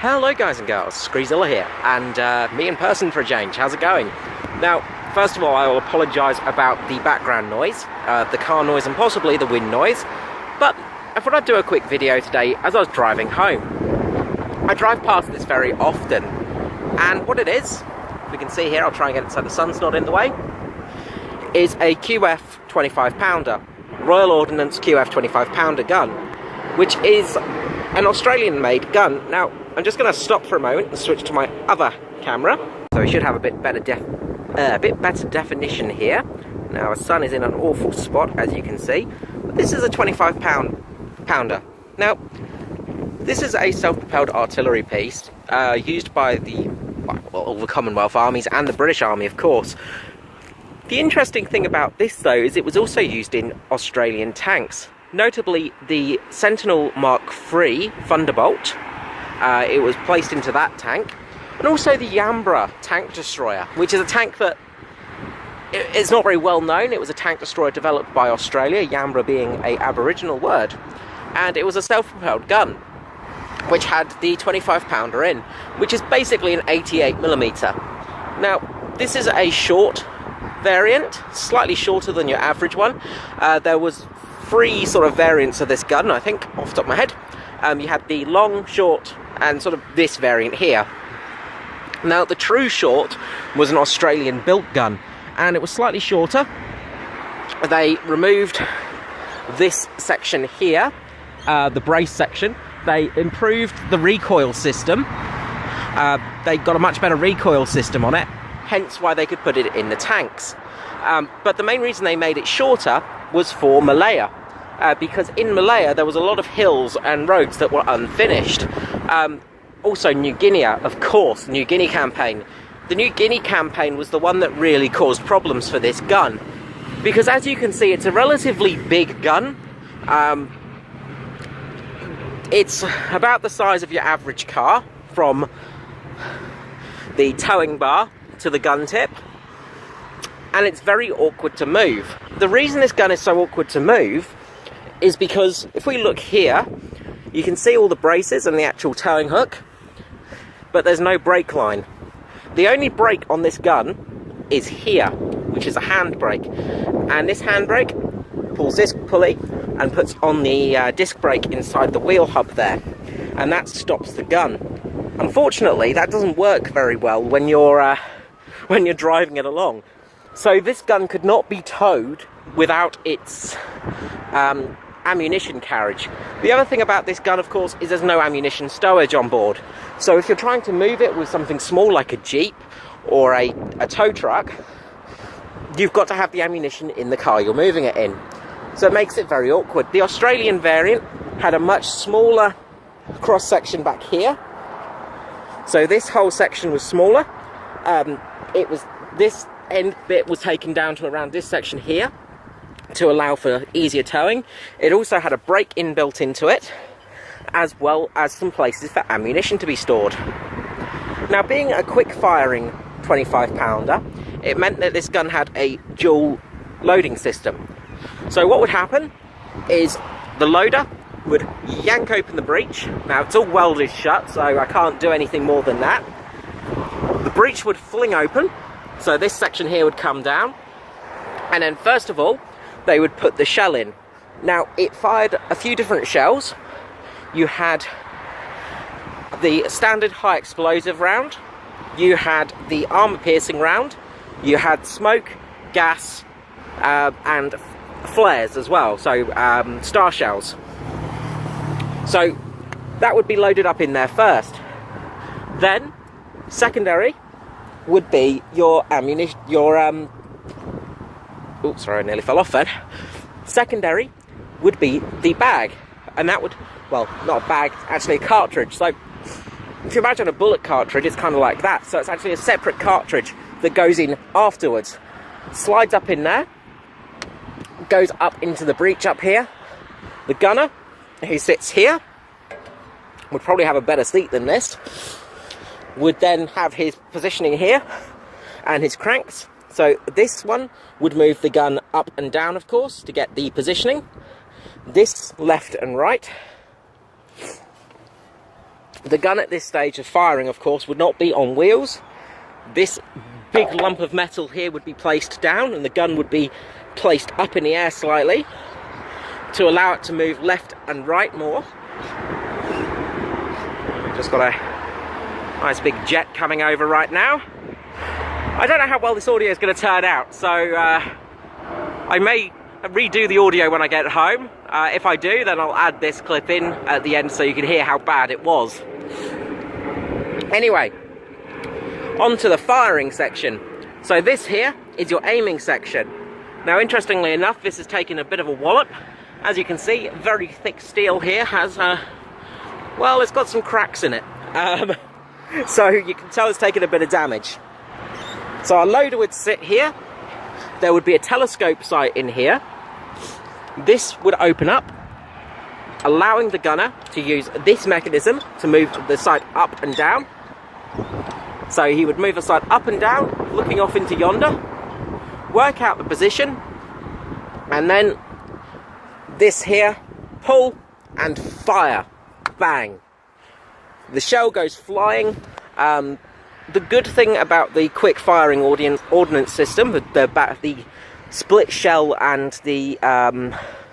Hello guys and girls, Screezilla here, and me in person for a change. How's it going? Now, first of all, I will apologise about the background noise, the car noise and possibly the wind noise, but I thought I'd do a quick video today as I was driving home. I drive past this very often, and what it is, we can see here, I'll try and get it so the sun's not in the way, is a QF 25 pounder, Royal Ordnance QF 25 pounder gun, which is an Australian made gun. Now, I'm just going to stop for a moment and switch to my other camera. So we should have a bit better definition here. Now, the sun is in an awful spot, as you can see. But this is a 25 pounder. Now, this is a self-propelled artillery piece used by all the Commonwealth armies and the British Army, of course. The interesting thing about this, though, is it was also used in Australian tanks. Notably, the Sentinel Mark III Thunderbolt, it was placed into that tank, and also the Yambra tank destroyer, which is a tank that it's not very well known. It was a tank destroyer developed by Australia, Yambra being an Aboriginal word, and it was a self-propelled gun, which had the 25 pounder in, which is basically an 88mm. Now, this is a short variant, slightly shorter than your average one. There was three sort of variants of this gun, I think, off the top of my head. You had the long, short, and sort of this variant here. Now, the true short was an Australian-built gun, and it was slightly shorter. They removed this section here, the brace section. They improved the recoil system. They got a much better recoil system on it, hence why they could put it in the tanks. But the main reason they made it shorter was for Malaya. Because in Malaya there was a lot of hills and roads that were unfinished. Also New Guinea, of course, New Guinea campaign. The New Guinea campaign was the one that really caused problems for this gun. Because as you can see, it's a relatively big gun. It's about the size of your average car, from the towing bar to the gun tip. And it's very awkward to move. The reason this gun is so awkward to move is because if we look here, you can see all the braces and the actual towing hook, but there's no brake line. The only brake on this gun is here, which is a handbrake, and this handbrake pulls this pulley and puts on the disc brake inside the wheel hub there, and that stops the gun. Unfortunately, that doesn't work very well when you're driving it along. So this gun could not be towed without its ammunition carriage. The other thing about this gun, of course, is there's no ammunition stowage on board. So if you're trying to move it with something small like a Jeep or a tow truck, you've got to have the ammunition in the car you're moving it in. So it makes it very awkward. The Australian variant had a much smaller cross-section back here. So this whole section was smaller. This end bit was taken down to around this section here to allow for easier towing. It also had a brake inbuilt into it, as well as some places for ammunition to be stored. Now, being a quick firing 25 pounder, it meant that this gun had a dual loading system. So what would happen is the loader would yank open the breech. Now, it's all welded shut, so I can't do anything more than that. The breech would fling open, so this section here would come down, and then first of all, they would put the shell in. Now, it fired a few different shells. You had the standard high explosive round, you had the armor-piercing round, you had smoke, gas, and flares as well, so star shells. So that would be loaded up in there first. Then, secondary would be your ammunition, oops, sorry, I nearly fell off then. Secondary would be the bag, and that would, well, not a bag, actually a cartridge. So if you imagine a bullet cartridge, it's kind of like that. So it's actually a separate cartridge that goes in afterwards. Slides up in there, goes up into the breech up here. The gunner, who sits here, would probably have a better seat than this, would then have his positioning here and his cranks. So this one would move the gun up and down, of course, to get the positioning. This left and right. The gun at this stage of firing, of course, would not be on wheels. This big lump of metal here would be placed down, and the gun would be placed up in the air slightly to allow it to move left and right more. Just got a nice big jet coming over right now. I don't know how well this audio is going to turn out, so I may redo the audio when I get home. If I do, then I'll add this clip in at the end so you can hear how bad it was. Anyway, on to the firing section. So this here is your aiming section. Now, interestingly enough, this has taken a bit of a wallop. As you can see, very thick steel here has, well, it's got some cracks in it. So you can tell it's taken a bit of damage. So our loader would sit here. There would be a telescope sight in here. This would open up, allowing the gunner to use this mechanism to move the sight up and down. So he would move the sight up and down, looking off into yonder, work out the position, and then this here, pull and fire. Bang. The shell goes flying. The good thing about the quick firing ordnance system, the split shell and the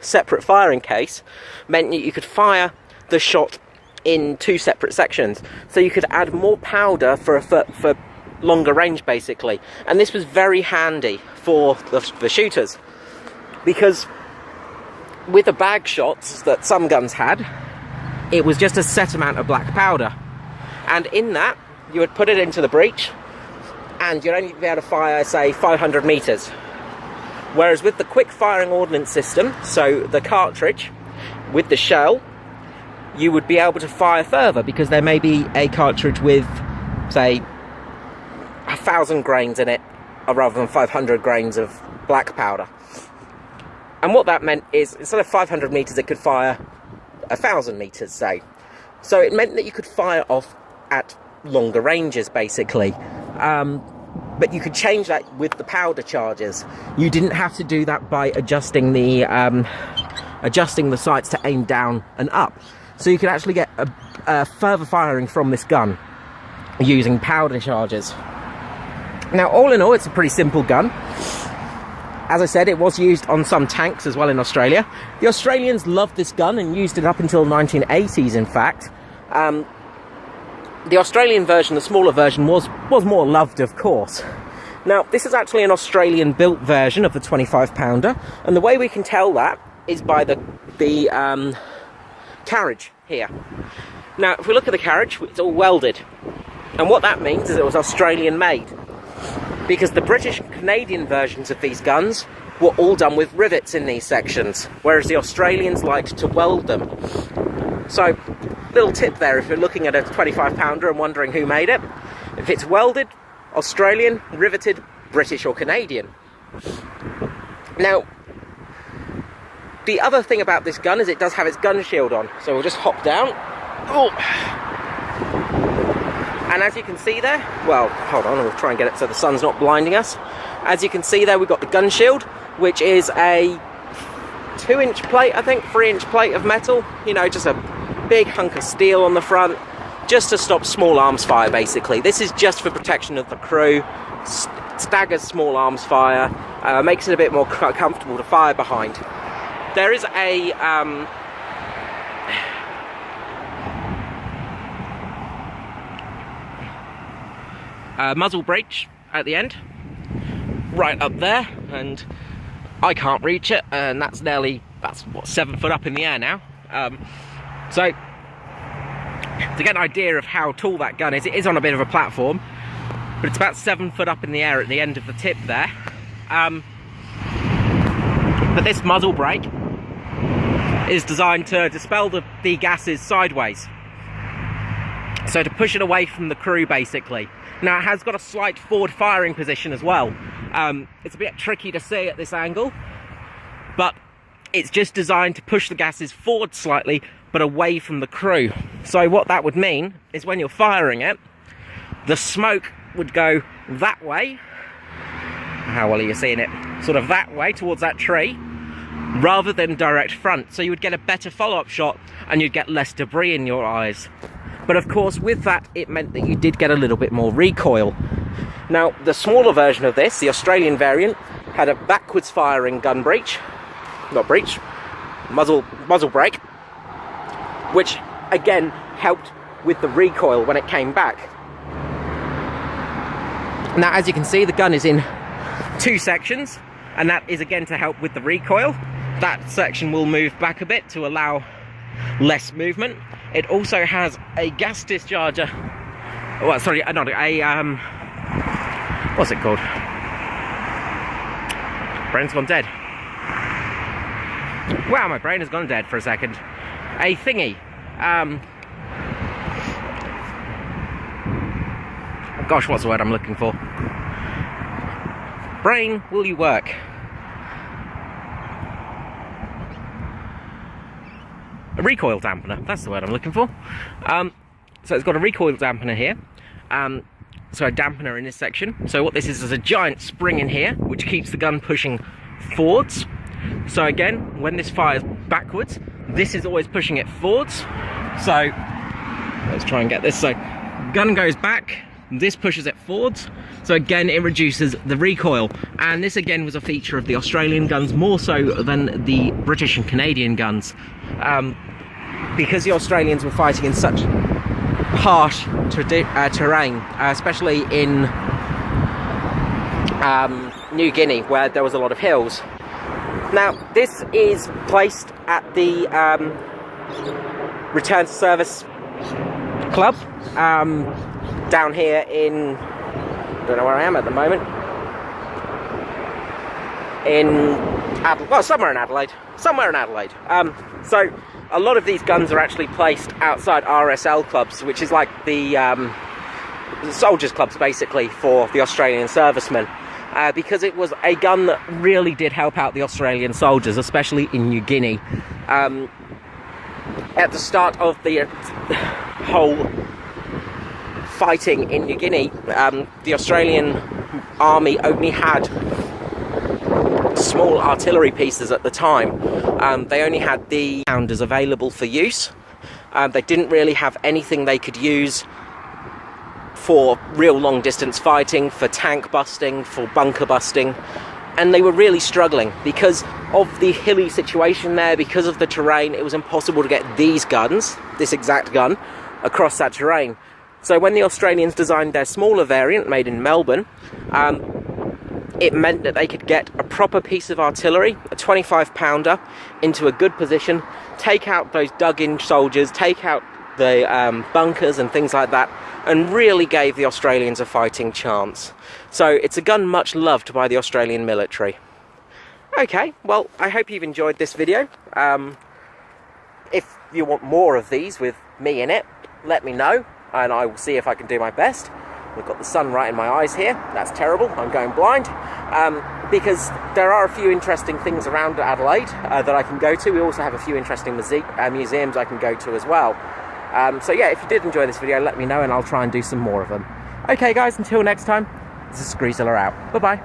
separate firing case, meant that you could fire the shot in two separate sections, so you could add more powder for longer range, basically. And this was very handy for the shooters, because with the bag shots that some guns had, it was just a set amount of black powder, and in that you would put it into the breech and you'd only be able to fire, say, 500 meters. Whereas with the quick firing ordnance system, so the cartridge with the shell, you would be able to fire further, because there may be a cartridge with, say, 1,000 grains in it rather than 500 grains of black powder. And what that meant is, instead of 500 meters, it could fire 1,000 meters, say. So it meant that you could fire off at longer ranges, basically. But you could change that with the powder charges. You didn't have to do that by adjusting the sights to aim down and up. So you could actually get a further firing from this gun using powder charges. Now, all in all, it's a pretty simple gun. As I said, it was used on some tanks as well in Australia. The Australians loved this gun and used it up until the 1980s, in fact. The Australian version, the smaller version, was more loved, of course. Now, this is actually an Australian-built version of the 25-pounder, and the way we can tell that is by the carriage here. Now, if we look at the carriage, it's all welded, and what that means is it was Australian-made, because the British and Canadian versions of these guns were all done with rivets in these sections, whereas the Australians liked to weld them. So, little tip there if you're looking at a 25-pounder and wondering who made it. If it's welded, Australian, riveted, British or Canadian. Now, the other thing about this gun is it does have its gun shield on. So we'll just hop down. Oh. And as you can see there, well, hold on, we'll try and get it so the sun's not blinding us. As you can see there, we've got the gun shield, which is a 2-inch plate, I think, 3-inch plate of metal. You know, just a big hunk of steel on the front, just to stop small arms fire, basically. This is just for protection of the crew, staggers small arms fire, makes it a bit more comfortable to fire behind. There is a muzzle breech at the end, right up there, and I can't reach it, and that's what, 7 foot up in the air now. So, to get an idea of how tall that gun is, it is on a bit of a platform, but it's about 7 foot up in the air at the end of the tip there. But this muzzle brake is designed to dispel the gases sideways, so to push it away from the crew, basically. Now, it has got a slight forward firing position as well. It's a bit tricky to see at this angle, but it's just designed to push the gases forward slightly, but away from the crew. So what that would mean is when you're firing it, the smoke would go that way. How well are you seeing it? Sort of that way, towards that tree, rather than direct front. So you would get a better follow-up shot, and you'd get less debris in your eyes. But of course, with that, it meant that you did get a little bit more recoil. Now, the smaller version of this, the Australian variant, had a backwards firing gun breech, muzzle brake, which again helped with the recoil when it came back. Now, as you can see, the gun is in 2 sections, and that is again to help with the recoil. That section will move back a bit to allow less movement. It also has a gas discharger. Well, sorry, not what's it called? Brain's gone dead. Wow, my brain has gone dead for a second. A thingy. Gosh, what's the word I'm looking for? Brain, will you work? A recoil dampener, that's the word I'm looking for. So it's got a recoil dampener here. So a dampener in this section. So what this is a giant spring in here, which keeps the gun pushing forwards. So again, when this fires backwards, this is always pushing it forwards. So let's try and get this. So gun goes back, this pushes it forwards. So again, it reduces the recoil. And this again was a feature of the Australian guns more so than the British and Canadian guns. Because the Australians were fighting in such harsh terrain, especially in New Guinea, where there was a lot of hills. Now, this is placed at the Return to Service Club down here in, I don't know where I am at the moment, somewhere in Adelaide. So a lot of these guns are actually placed outside RSL clubs, which is like the soldiers clubs basically for the Australian servicemen, because it was a gun that really did help out the Australian soldiers, especially in New Guinea. At the start of the whole fighting in New Guinea, the Australian army only had small artillery pieces at the time. They only had the pounders available for use. They didn't really have anything they could use for real long distance fighting, for tank busting, for bunker busting, and they were really struggling because of the hilly situation there, because of the terrain. It was impossible to get these guns, this exact gun, across that terrain. So when the Australians designed their smaller variant made in Melbourne, it meant that they could get a proper piece of artillery, a 25 pounder, into a good position, take out those dug-in soldiers, take out the bunkers and things like that, and really gave the Australians a fighting chance. So it's a gun much loved by the Australian military. Okay, well, I hope you've enjoyed this video. If you want more of these with me in it, let me know, and I will see if I can do my best. We've got the sun right in my eyes here. That's terrible. I'm going blind. Because there are a few interesting things around Adelaide that I can go to. We also have a few interesting museums I can go to as well. So yeah, if you did enjoy this video, let me know and I'll try and do some more of them. Okay guys, until next time, this is Screezilla out. Bye-bye.